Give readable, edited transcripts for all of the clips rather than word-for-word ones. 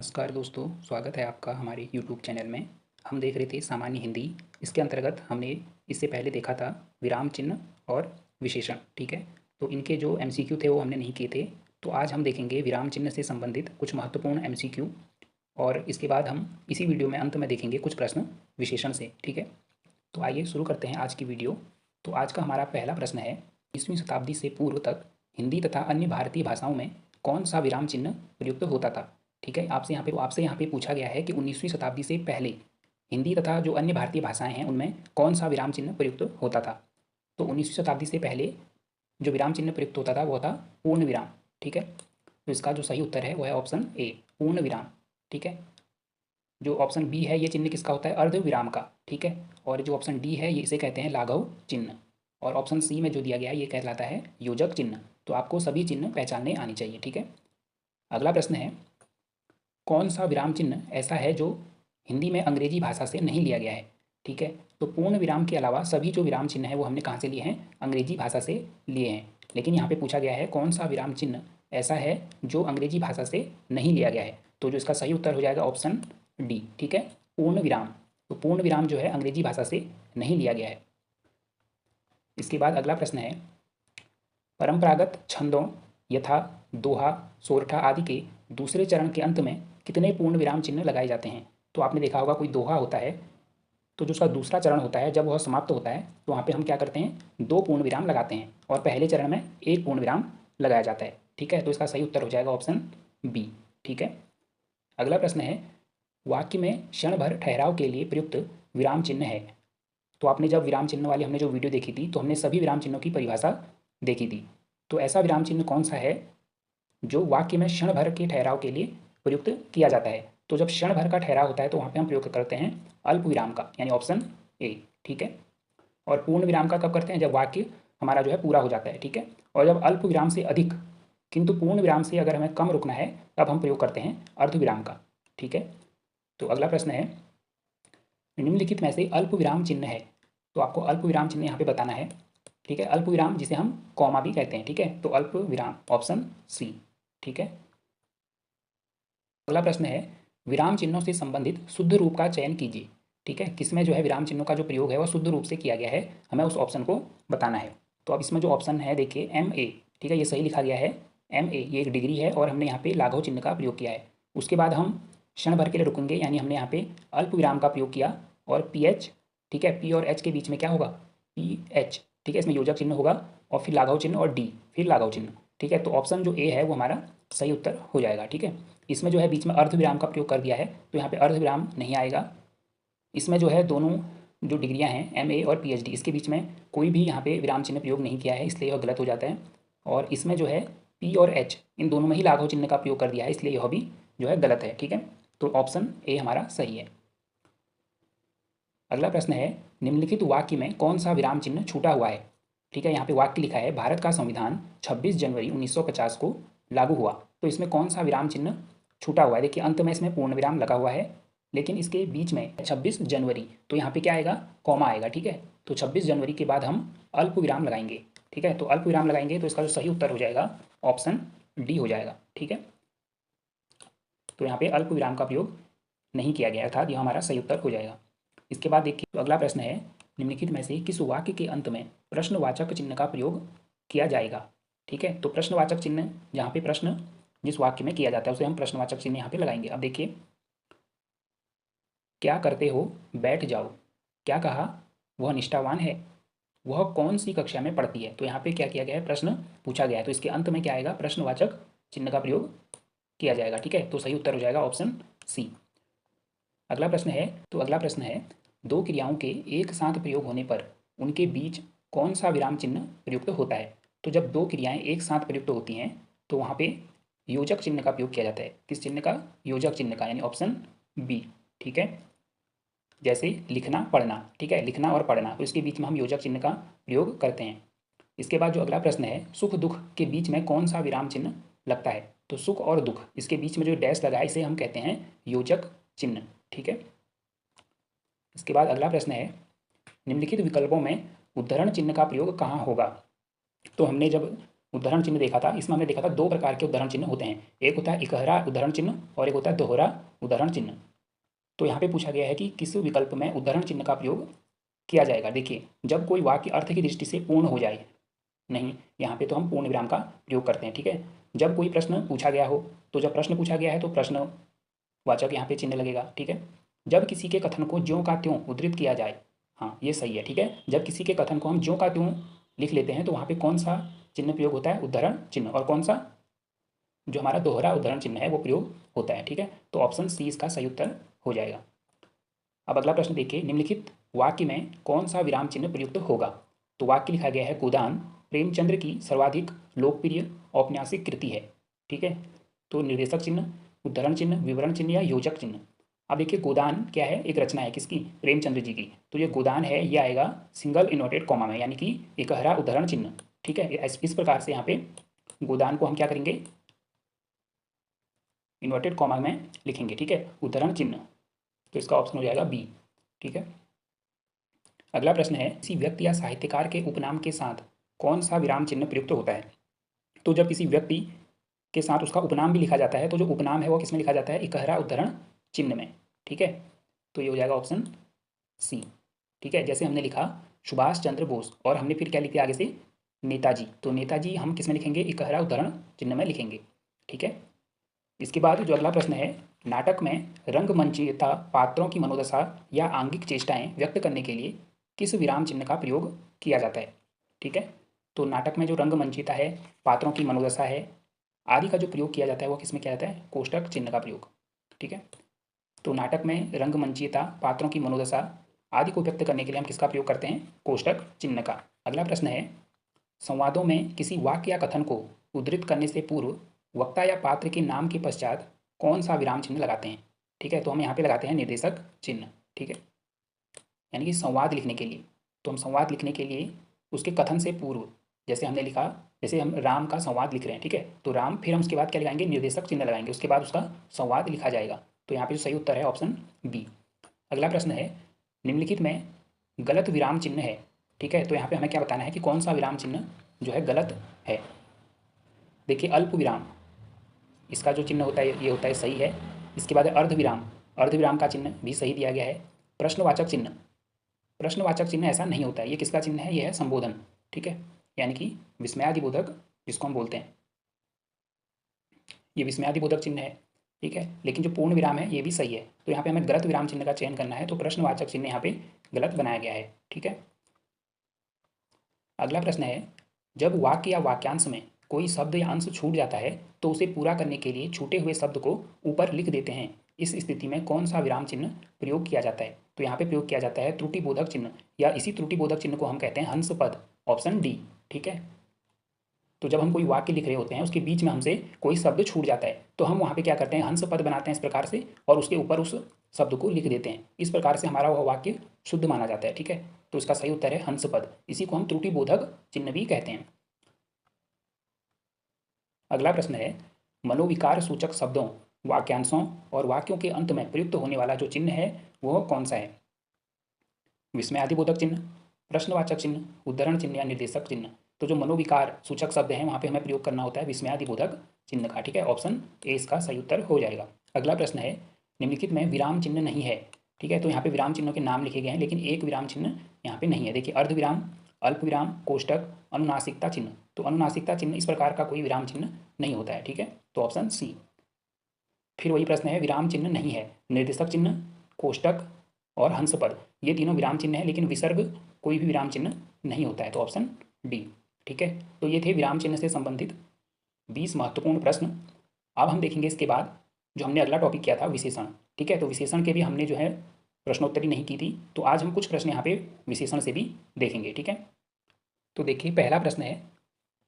नमस्कार दोस्तों, स्वागत है आपका हमारे यूट्यूब चैनल में। हम देख रहे थे सामान्य हिंदी। इसके अंतर्गत हमने इससे पहले देखा था विराम चिन्ह और विशेषण। ठीक है, तो इनके जो एमसीक्यू थे वो हमने नहीं किए थे। तो आज हम देखेंगे विराम चिन्ह से संबंधित कुछ महत्वपूर्ण एमसीक्यू, और इसके बाद हम इसी वीडियो में अंत में देखेंगे कुछ प्रश्न विशेषण से। ठीक है, तो आइए शुरू करते हैं आज की वीडियो। तो आज का हमारा पहला प्रश्न है, 20वीं शताब्दी से पूर्व तक हिंदी तथा अन्य भारतीय भाषाओं में कौन सा विराम चिन्ह प्रयुक्त होता था। ठीक है, आपसे यहाँ पे पूछा गया है कि 19वीं शताब्दी से पहले हिंदी तथा जो अन्य भारतीय भाषाएं हैं उनमें कौन सा विराम चिन्ह प्रयुक्त होता था। तो 19वीं शताब्दी से पहले जो विराम चिन्ह प्रयुक्त होता था वो था पूर्ण विराम। ठीक है, तो इसका जो सही उत्तर है वो है ऑप्शन ए, पूर्ण विराम। ठीक है, जो ऑप्शन बी है ये चिन्ह किसका होता है, अर्ध विराम का। ठीक है, और जो ऑप्शन डी है ये इसे कहते हैं लाघव चिन्ह, और ऑप्शन सी में जो दिया गया है ये कहलाता है योजक चिन्ह। तो आपको सभी चिन्ह पहचानने आनी चाहिए। ठीक है, अगला प्रश्न है, कौन सा विराम चिन्ह ऐसा है जो हिंदी में अंग्रेजी भाषा से नहीं लिया गया है। ठीक है, तो पूर्ण विराम के अलावा सभी जो विराम चिन्ह है वो हमने कहाँ से लिए हैं, अंग्रेजी भाषा से लिए हैं। लेकिन यहाँ पे पूछा गया है कौन सा विराम चिन्ह ऐसा है जो अंग्रेजी भाषा से नहीं लिया गया है। तो जो इसका सही उत्तर हो जाएगा ऑप्शन डी। ठीक है, पूर्ण विराम। तो पूर्ण विराम जो है अंग्रेजी भाषा से नहीं लिया गया है। इसके बाद अगला प्रश्न है, परंपरागत छंदों यथा दोहा, सोरठा आदि के दूसरे चरण के अंत में कितने पूर्ण विराम चिन्ह लगाए जाते हैं। तो आपने देखा होगा कोई दोहा होता है तो जो उसका दूसरा चरण होता है जब वह समाप्त होता है तो वहाँ पे हम क्या करते हैं, 2 पूर्ण विराम लगाते हैं, और पहले चरण में 1 पूर्ण विराम लगाया जाता है। ठीक है, तो इसका सही उत्तर हो जाएगा ऑप्शन बी। ठीक है, अगला प्रश्न है, वाक्य में क्षण भर ठहराव के लिए प्रयुक्त विराम चिन्ह है। तो आपने जब विराम चिन्ह वाली हमने जो वीडियो देखी थी तो हमने सभी विराम चिन्हों की परिभाषा देखी थी। तो ऐसा विराम चिन्ह कौन सा है जो वाक्य में क्षण भर के ठहराव के लिए प्रयुक्त किया जाता है। तो जब क्षण भर का ठहराव होता है तो वहाँ पे हम प्रयोग करते हैं अल्प विराम का, यानी ऑप्शन ए। ठीक है, और पूर्ण विराम का कब करते हैं, जब वाक्य हमारा जो है पूरा हो जाता है। ठीक है, और जब अल्प विराम से अधिक किंतु पूर्ण विराम से अगर हमें कम रुकना है तब हम प्रयोग करते हैं अर्ध विराम का। ठीक है, तो अगला प्रश्न है, निम्नलिखित में से अल्प विराम चिन्ह है। तो आपको अल्प विराम चिन्ह यहाँ पे बताना है। ठीक है, अल्प विराम जिसे हम कॉमा भी कहते हैं। ठीक है, तो अल्प विराम ऑप्शन सी। ठीक है, अगला प्रश्न है, विराम चिन्हों से संबंधित शुद्ध रूप का चयन कीजिए। ठीक है, किसमें जो है विराम चिन्हों का जो प्रयोग है वह शुद्ध रूप से किया गया है, हमें उस ऑप्शन को बताना है। तो अब इसमें जो ऑप्शन है देखिए एम ए। ठीक है, ये सही लिखा गया है एम ए, ये एक डिग्री है और हमने यहाँ पे लाघव चिन्ह का प्रयोग किया है। उसके बाद हम क्षण भर के लिए रुकेंगे, यानी हमने यहाँ पे अल्प विराम का प्रयोग किया, और पी एच। ठीक है, पी और एच के बीच में क्या होगा, पी एच। ठीक है, इसमें योजक चिन्ह होगा, और फिर लाघव चिन्ह, और डी फिर लाघव चिन्ह। ठीक है, तो ऑप्शन जो ए है वो हमारा सही उत्तर हो जाएगा। ठीक है, इसमें जो है बीच में अर्ध विराम का प्रयोग कर दिया है तो यहाँ पे अर्ध विराम नहीं आएगा। इसमें जो है दोनों जो डिग्रियां हैं एम ए और पीएचडी, इसके बीच में कोई भी यहाँ पे विराम चिन्ह प्रयोग नहीं किया है, इसलिए यह गलत हो जाता है। और इसमें जो है पी और एच इन दोनों में ही लाघव चिन्ह का प्रयोग कर दिया है, इसलिए यह भी जो है गलत है। ठीक है, तो ऑप्शन ए हमारा सही है। अगला प्रश्न है, निम्नलिखित वाक्य में कौन सा विराम चिन्ह छूटा हुआ है। ठीक है, यहाँ पे वाक्य लिखा है, भारत का संविधान 26 जनवरी 1950 को लागू हुआ। तो इसमें कौन सा विराम चिन्ह छूटा हुआ है। देखिए अंत में इसमें पूर्ण विराम लगा हुआ है, लेकिन इसके बीच में 26 जनवरी, तो यहाँ पे क्या आएगा, कॉमा आएगा। ठीक है, तो 26 जनवरी के बाद हम अल्प विराम लगाएंगे। ठीक है, तो अल्प विराम लगाएंगे तो इसका जो सही उत्तर हो जाएगा ऑप्शन डी हो जाएगा। ठीक है, तो यहाँ पे अल्प विराम का प्रयोग नहीं किया गया, अर्थात यह हमारा सही उत्तर हो जाएगा। इसके बाद देखिए तो अगला प्रश्न है, निम्नलिखित में से किस वाक्य के अंत में प्रश्नवाचक चिन्ह का प्रयोग किया जाएगा। ठीक है, तो प्रश्नवाचक चिन्ह जहाँ पे प्रश्न जिस वाक्य में किया जाता है उसे हम प्रश्नवाचक चिन्ह यहाँ पे लगाएंगे। अब देखिए, क्या करते हो, बैठ जाओ, क्या कहा, वह निष्ठावान है, वह कौन सी कक्षा में पढ़ती है। तो यहाँ पे क्या किया गया है, प्रश्न पूछा गया है, तो इसके अंत में क्या आएगा, प्रश्नवाचक चिन्ह का प्रयोग किया जाएगा। ठीक है, तो सही उत्तर हो जाएगा ऑप्शन सी। अगला प्रश्न है, दो क्रियाओं के एक साथ प्रयोग होने पर उनके बीच कौन सा विराम चिन्ह प्रयुक्त होता है। तो जब दो क्रियाएं एक साथ प्रयुक्त होती हैं तो वहाँ पे योजक चिन्ह का प्रयोग किया जाता है। किस चिन्ह का, योजक चिन्ह का, यानी ऑप्शन बी। ठीक है, जैसे लिखना पढ़ना। ठीक है, लिखना और पढ़ना, तो इसके बीच में हम योजक चिन्ह का प्रयोग करते हैं। इसके बाद जो अगला प्रश्न है, सुख दुख के बीच में कौन सा विराम चिन्ह लगता है। तो सुख और दुख, इसके बीच में जो डैश लगा है इसे हम कहते हैं योजक चिन्ह। ठीक है, इसके बाद अगला प्रश्न है, निम्नलिखित विकल्पों में उद्धरण चिन्ह का प्रयोग कहाँ होगा। तो हमने जब उद्धरण चिन्ह देखा था, इसमें हमने देखा था दो प्रकार के उद्धरण चिन्ह होते हैं, एक होता है इकहरा उद्धरण चिन्ह और एक होता है दोहरा उद्धरण चिन्ह। तो यहाँ पे पूछा गया है कि किस विकल्प में उद्धरण चिन्ह का प्रयोग किया जाएगा। देखिए, जब कोई वाक्य अर्थ की दृष्टि से पूर्ण हो जाए, नहीं, यहाँ पे तो हम पूर्ण विराम का प्रयोग करते हैं, ठीक है। जब कोई प्रश्न पूछा गया हो, तो जब प्रश्न पूछा गया है तो प्रश्नवाचक यहाँ पे चिन्ह लगेगा, ठीक है। जब किसी के कथन को ज्यों का त्यों उद्धृत किया जाए, हाँ ये सही है, ठीक है। जब किसी के कथन को हम ज्यों का त्यों लिख लेते हैं तो वहाँ पे कौन सा चिन्ह प्रयोग होता है, उद्धरण चिन्ह, और कौन सा जो हमारा दोहरा उद्धरण चिन्ह है वो प्रयोग होता है, ठीक है। तो ऑप्शन सी इसका सही उत्तर हो जाएगा। अब अगला प्रश्न देखिए, निम्नलिखित वाक्य में कौन सा विराम चिन्ह प्रयुक्त होगा। तो वाक्य लिखा गया है, गोदान प्रेमचंद्र की सर्वाधिक लोकप्रिय औपन्यासिक कृति है, ठीक है। तो निर्देशक चिन्ह, उद्धरण चिन्ह, विवरण चिन्ह या योजक चिन्ह। अब देखिए, गोदान क्या है, एक रचना है किसकी, प्रेमचंद्र जी की। तो ये गोदान है, ये आएगा सिंगल इन्वर्टेड कॉमा में, यानी कि इकहरा उद्धरण चिन्ह, ठीक है। इस प्रकार से यहाँ पे गोदान को हम क्या करेंगे, इन्वर्टेड कॉमा में लिखेंगे, ठीक है, उद्धरण चिन्ह। तो इसका ऑप्शन हो जाएगा बी, ठीक है। अगला प्रश्न है, किसी व्यक्ति या साहित्यकार के उपनाम के साथ कौन सा विराम चिन्ह प्रयुक्त होता है। तो जब किसी व्यक्ति के साथ उसका उपनाम भी लिखा जाता है तो जो उपनाम है वो किसमें लिखा जाता है, इकहरा उद्धरण चिन्ह में, ठीक है। तो ये हो जाएगा ऑप्शन सी, ठीक है। जैसे हमने लिखा सुभाष चंद्र बोस और हमने फिर क्या लिख दिया आगे से, नेताजी। तो नेताजी हम किसमें लिखेंगे, इकहरा उद्धरण चिन्ह में लिखेंगे, ठीक है। इसके बाद जो अगला प्रश्न है, नाटक में रंगमंचीयता पात्रों की मनोदशा या आंगिक चेष्टाएं व्यक्त करने के लिए किस विराम चिन्ह का प्रयोग किया जाता है, ठीक है। तो नाटक में जो रंगमंचीयता है, पात्रों की मनोदशा है आदि का जो प्रयोग किया जाता है वो किसमें किया जाता है, कोष्टक चिन्ह का प्रयोग, ठीक है। तो नाटक में रंगमंचीयता पात्रों की मनोदशा आदि को व्यक्त करने के लिए हम किसका प्रयोग करते हैं, कोष्टक चिन्ह का। अगला प्रश्न है, संवादों में किसी वाक्य या कथन को उद्धृत करने से पूर्व वक्ता या पात्र के नाम के पश्चात कौन सा विराम चिन्ह लगाते हैं, ठीक है। तो हम यहाँ पे लगाते हैं निर्देशक चिन्ह, ठीक है, यानी कि संवाद लिखने के लिए। तो हम संवाद लिखने के लिए उसके कथन से पूर्व, जैसे हमने लिखा, जैसे हम राम का संवाद लिख रहे हैं, ठीक है, तो राम, फिर हम उसके बाद क्या लगाएंगे, निर्देशक चिन्ह लगाएंगे, उसके बाद उसका संवाद लिखा जाएगा। तो यहाँ पे जो सही उत्तर है ऑप्शन बी। अगला प्रश्न है, निम्नलिखित में गलत विराम चिन्ह है, ठीक है। तो यहाँ पे हमें क्या बताना है कि कौन सा विराम चिन्ह जो है गलत है। देखिए, अल्प विराम, इसका जो चिन्ह होता है ये होता है सही है। इसके बाद है अर्ध विराम, अर्ध विराम का चिन्ह भी सही दिया गया है। प्रश्नवाचक चिन्ह, प्रश्नवाचक चिन्ह ऐसा नहीं होता है, ये किसका चिन्ह है, ये है संबोधन, ठीक है, यानी कि विस्मयादिबोधक जिसको हम बोलते हैं, ये विस्मयादिबोधक चिन्ह है, ठीक है। लेकिन जो पूर्ण विराम है ये भी सही है। तो यहाँ पे हमें गलत विराम चिन्ह का चयन करना है, तो प्रश्नवाचक चिन्ह यहाँ पे गलत बनाया गया है, ठीक है। अगला प्रश्न है, जब वाक्य या वाक्यांश में कोई शब्द या अंश छूट जाता है तो उसे पूरा करने के लिए छूटे हुए शब्द को ऊपर लिख देते हैं, इस स्थिति में कौन सा विराम चिन्ह प्रयोग किया जाता है। तो यहाँ पे प्रयोग किया जाता है त्रुटिबोधक चिन्ह, या इसी त्रुटिबोधक चिन्ह को हम कहते हैं हंस पद, ऑप्शन डी, ठीक है। तो जब हम कोई वाक्य लिख रहे होते हैं उसके बीच में हमसे कोई शब्द छूट जाता है तो हम वहाँ पे क्या करते हैं, हंस पद बनाते हैं इस प्रकार से, और उसके ऊपर उस शब्द को लिख देते हैं। इस प्रकार से हमारा वह वाक्य शुद्ध माना जाता है, ठीक है। तो इसका सही उत्तर है हंस पद, इसी को हम त्रुटिबोधक चिन्ह भी कहते हैं। अगला प्रश्न है, मनोविकार सूचक शब्दों, वाक्यांशों और वाक्यों के अंत में प्रयुक्त होने वाला जो चिन्ह है वह कौन सा है। विस्मयादिबोधक चिन्ह, प्रश्नवाचक चिन्ह, उद्धरण चिन्ह या निर्देशक चिन्ह। तो जो मनोविकार सूचक शब्द हैं वहाँ पे हमें प्रयोग करना होता है विस्मयादिबोधक चिन्ह का, ठीक है। ऑप्शन ए इसका सही उत्तर हो जाएगा। अगला प्रश्न है, निम्नलिखित में विराम चिन्ह नहीं है, ठीक है। तो यहाँ पे विराम चिन्हों के नाम लिखे गए हैं लेकिन एक विराम चिन्ह यहाँ पे नहीं है। देखिए, अर्ध विराम, अल्प विराम, कोष्टक, अनुनासिकता चिन्ह। तो अनुनासिकता चिन्ह इस प्रकार का कोई विराम चिन्ह नहीं होता है, ठीक है। तो ऑप्शन सी। फिर वही प्रश्न है, विराम चिन्ह नहीं है, निर्देशक चिन्ह, कोष्टक और हंस पद, ये तीनों विराम चिन्ह है लेकिन विसर्ग कोई भी विराम चिन्ह नहीं होता है, तो ऑप्शन डी, ठीक है। तो ये थे विराम चिन्ह से संबंधित 20 महत्वपूर्ण प्रश्न। अब हम देखेंगे इसके बाद जो हमने अगला टॉपिक किया था विशेषण, ठीक है। तो विशेषण के भी हमने जो है प्रश्नोत्तरी नहीं की थी, तो आज हम कुछ प्रश्न यहाँ पे विशेषण से भी देखेंगे, ठीक है। तो देखिए, पहला प्रश्न है,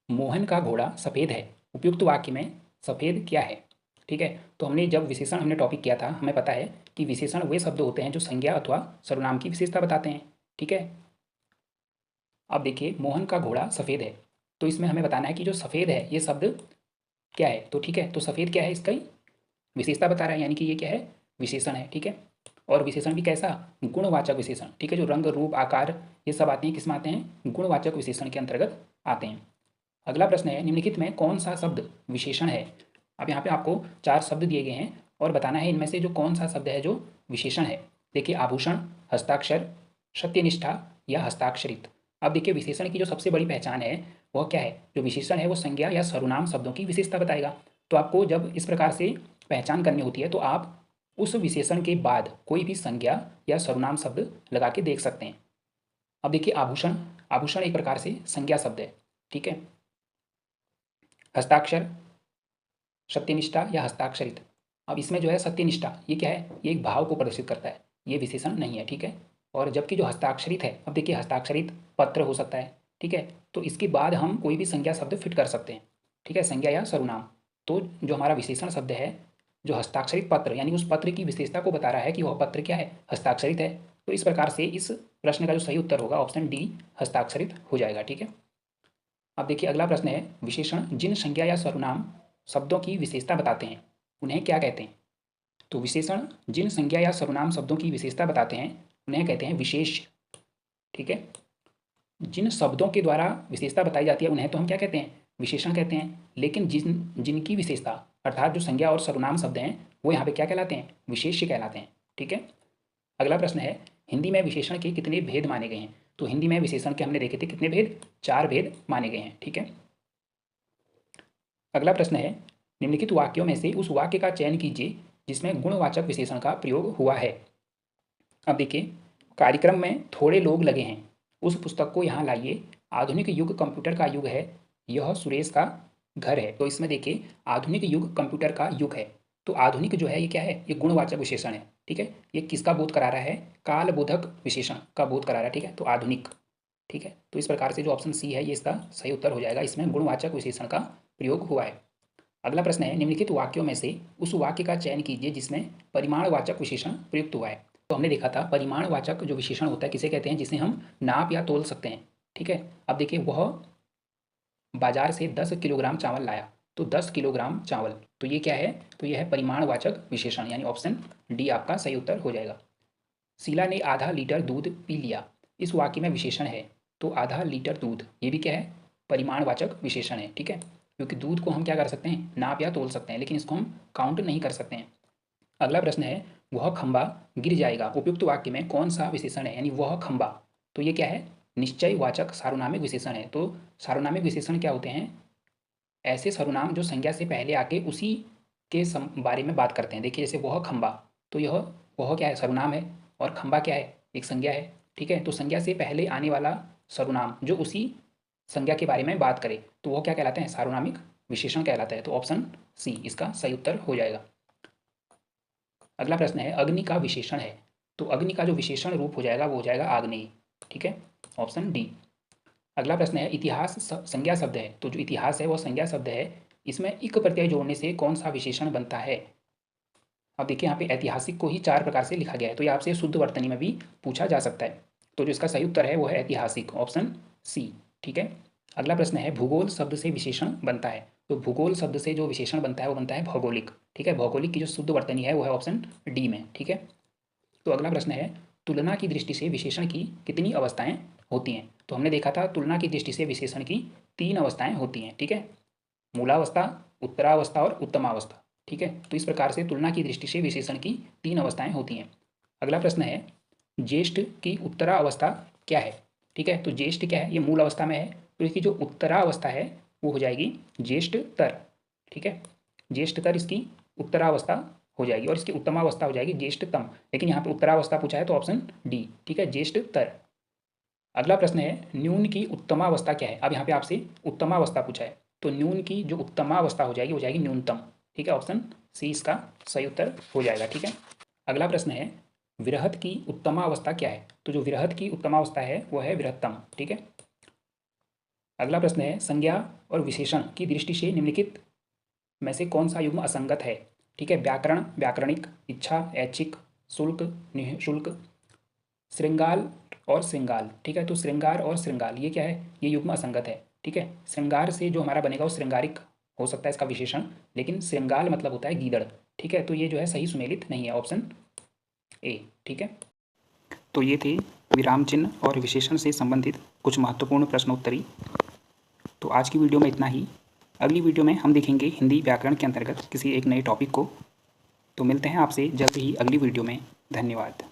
मोहन का घोड़ा सफ़ेद है, उपयुक्त वाक्य में सफ़ेद क्या है, ठीक है। तो हमने जब विशेषण हमने टॉपिक किया था, हमें पता है कि विशेषण वे शब्द होते हैं जो संज्ञा अथवा सर्वनाम की विशेषता बताते हैं, ठीक है। अब देखिए, मोहन का घोड़ा सफ़ेद है, तो इसमें हमें बताना है कि जो सफ़ेद है ये शब्द क्या है। तो ठीक है, तो सफ़ेद क्या है, इसका ही विशेषता बता रहा है, यानी कि ये क्या है, विशेषण है, ठीक है। और विशेषण भी कैसा, गुणवाचक विशेषण, ठीक है। जो रंग, रूप, आकार ये सब आते हैं, किस में आते हैं, गुणवाचक विशेषण के अंतर्गत आते हैं। अगला प्रश्न है, निम्नलिखित में कौन सा शब्द विशेषण है। अब यहाँ पे आपको 4 शब्द दिए गए हैं और बताना है इनमें से जो कौन सा शब्द है जो विशेषण है। देखिए, आभूषण, हस्ताक्षर, सत्यनिष्ठा या हस्ताक्षरित। अब देखिए, विशेषण की जो सबसे बड़ी पहचान है वह क्या है। जो विशेषण है वो संज्ञा या सर्वनाम शब्दों की विशेषता बताएगा। तो आपको जब इस प्रकार से पहचान करनी होती है तो आप उस विशेषण के बाद कोई भी संज्ञा या सर्वनाम शब्द लगा के देख सकते हैं। अब देखिए, आभूषण, आभूषण एक प्रकार से संज्ञा शब्द है, ठीक है। हस्ताक्षर, सत्यनिष्ठा या हस्ताक्षरित। अब इसमें जो है सत्यनिष्ठा, ये क्या है, ये एक भाव को प्रदर्शित करता है, ये विशेषण नहीं है, ठीक है। और जबकि जो हस्ताक्षरित है, अब देखिए हस्ताक्षरित पत्र हो सकता है, ठीक है। तो इसके बाद हम कोई भी संज्ञा शब्द फिट कर सकते हैं, ठीक है, संज्ञा या सर्वनाम। तो जो हमारा विशेषण शब्द है, जो हस्ताक्षरित पत्र, यानी उस पत्र की विशेषता को बता रहा है कि वह पत्र क्या है, हस्ताक्षरित है। तो इस प्रकार से इस प्रश्न का जो सही उत्तर होगा ऑप्शन डी, हस्ताक्षरित हो जाएगा, ठीक है। अब देखिए, अगला प्रश्न है, विशेषण जिन संज्ञा या सर्वनाम शब्दों की विशेषता बताते हैं उन्हें क्या कहते हैं। तो विशेषण जिन संज्ञा या सर्वनाम शब्दों की विशेषता बताते हैं उन्हें कहते हैं विशेष्य, ठीक है। जिन शब्दों के द्वारा विशेषता बताई जाती है उन्हें तो हम क्या कहते हैं, विशेषण कहते हैं। लेकिन जिनकी विशेषता अर्थात जो संज्ञा और सर्वनाम शब्द हैं वो यहाँ पे क्या कहलाते हैं, विशेष्य कहलाते हैं, ठीक है। अगला प्रश्न है, हिंदी में विशेषण के कितने भेद माने गए हैं। तो हिंदी में विशेषण के हमने देखे थे कितने भेद, 4 भेद माने गए हैं, ठीक है। अगला प्रश्न है, निम्नलिखित वाक्यों में से उस वाक्य का चयन कीजिए जिसमें गुणवाचक विशेषण का प्रयोग हुआ है। अब देखिए, कार्यक्रम में थोड़े लोग लगे हैं, उस पुस्तक को यहाँ लाइए, आधुनिक युग कंप्यूटर का युग है, यह सुरेश का घर है। तो इसमें देखिए, आधुनिक युग कंप्यूटर का युग है, तो आधुनिक जो है ये क्या है, ये गुणवाचक विशेषण है, ठीक है। ये किसका बोध करा रहा है, कालबोधक विशेषण का बोध करा रहा है, ठीक है। तो आधुनिक, ठीक है। तो इस प्रकार से जो ऑप्शन सी है ये इसका सही उत्तर हो जाएगा, इसमें गुणवाचक विशेषण का प्रयोग हुआ है। अगला प्रश्न है, निम्नलिखित वाक्यों में से उस वाक्य का चयन कीजिए जिसमें परिमाणवाचक विशेषण प्रयुक्त हुआ है। तो हमने देखा था परिमाणवाचक जो विशेषण होता है किसे कहते हैं, जिसे हम नाप या तोल सकते हैं, ठीक है। अब देखिए, वह बाजार से 10 किलोग्राम चावल लाया, तो 10 किलोग्राम चावल, तो ये क्या है, तो यह है परिमाणवाचक विशेषण, यानी ऑप्शन डी आपका सही उत्तर हो जाएगा। शीला ने आधा लीटर दूध पी लिया, इस वाक्य में विशेषण है, तो आधा लीटर दूध, ये भी क्या है, परिमाणवाचक विशेषण है, ठीक है। क्योंकि दूध को हम क्या कर सकते हैं, नाप या तोल सकते हैं, लेकिन इसको हम काउंट नहीं कर सकते हैं। अगला प्रश्न है, वह खंबा गिर जाएगा, उपयुक्त वाक्य में कौन सा विशेषण है, यानी वह खंबा, तो ये क्या है, निश्चयवाचक सार्वनामिक विशेषण है। तो सार्वनामिक विशेषण क्या होते हैं, ऐसे सर्वनाम जो संज्ञा से पहले आके उसी के बारे में बात करते हैं। देखिए, जैसे वह खंबा, तो यह वह क्या है, सर्वनाम है, और खंबा क्या है, एक संज्ञा है, ठीक है। तो संज्ञा से पहले आने वाला सर्वनाम जो उसी संज्ञा के बारे में बात करे तो वह क्या कहलाते हैं, सार्वनामिक विशेषण कहलाता है। तो ऑप्शन सी इसका सही उत्तर हो जाएगा। अगला प्रश्न है, अग्नि का विशेषण है, तो अग्नि का जो विशेषण रूप हो जाएगा वो हो जाएगा आग्नेय, ठीक है, ऑप्शन डी। अगला प्रश्न है, इतिहास संज्ञा शब्द है, तो जो इतिहास है वह संज्ञा शब्द है, इसमें इक प्रत्यय जोड़ने से कौन सा विशेषण बनता है। अब देखिए, यहाँ पे ऐतिहासिक को ही 4 प्रकार से लिखा गया है, तो ये आपसे शुद्ध वर्तनी में भी पूछा जा सकता है। तो जो इसका सही उत्तर है वो है ऐतिहासिक, ऑप्शन सी, ठीक है। अगला प्रश्न है, भूगोल शब्द से विशेषण बनता है, तो भूगोल शब्द से जो विशेषण बनता है वो बनता है भौगोलिक, ठीक है। भौगोलिक की जो शुद्ध वर्तनी है वो है ऑप्शन डी में, ठीक है। तो अगला प्रश्न है, तुलना की दृष्टि से विशेषण की कितनी अवस्थाएं होती हैं। तो हमने देखा था तुलना की दृष्टि से विशेषण की 3 अवस्थाएं होती हैं, ठीक है, मूलावस्था, उत्तरावस्था और उत्तमावस्था, ठीक है। तो इस प्रकार से तुलना की दृष्टि से विशेषण की 3 अवस्थाएं होती हैं। अगला प्रश्न है, ज्येष्ठ की उत्तरावस्था क्या है, ठीक है। तो ज्येष्ठ क्या है, ये मूल अवस्था में है, तो इसकी जो उत्तरावस्था है वो हो जाएगी ज्येष्ठतर, ठीक है। ज्येष्ठतर इसकी उत्तरावस्था हो जाएगी और इसकी उत्तमावस्था हो जाएगी ज्येष्ठतम, लेकिन यहाँ पे उत्तरावस्था पूछा है तो ऑप्शन डी, ठीक है, ज्येष्ठतर। अगला प्रश्न है, न्यून की उत्तमावस्था क्या है। अब यहाँ पे आपसे उत्तमावस्था पूछा है, तो न्यून की जो उत्तमावस्था हो जाएगी न्यूनतम, ठीक है, ऑप्शन सी इसका सही उत्तर हो जाएगा, ठीक है। अगला प्रश्न है, विरहत की उत्तमावस्था क्या है, तो जो विरहत की उत्तमावस्था है वो है विरहत्तम, ठीक है। अगला प्रश्न है, संज्ञा और विशेषण की दृष्टि से निम्नलिखित में से कौन सा युग्म असंगत है, ठीक है। व्याकरण, व्याकरणिक, इच्छा, ऐच्छिक, शुल्क, निःशुल्क, श्रृंगाल और श्रृंगाल, ठीक है। तो श्रृंगार और श्रृंगाल ये क्या है, ये युग्म असंगत है, ठीक है। श्रृंगार से जो हमारा बनेगा वो श्रृंगारिक हो सकता है इसका विशेषण, लेकिन श्रृंगाल मतलब होता है गीदड़, ठीक है। तो ये जो है सही सुमेलित नहीं है, ऑप्शन ए, ठीक है। तो ये थे विराम चिन्ह और विशेषण से संबंधित कुछ महत्वपूर्ण प्रश्नोत्तरी। तो आज की वीडियो में इतना ही। अगली वीडियो में हम देखेंगे हिंदी व्याकरण के अंतर्गत किसी एक नए टॉपिक को। तो मिलते हैं आपसे जल्द ही अगली वीडियो में। धन्यवाद।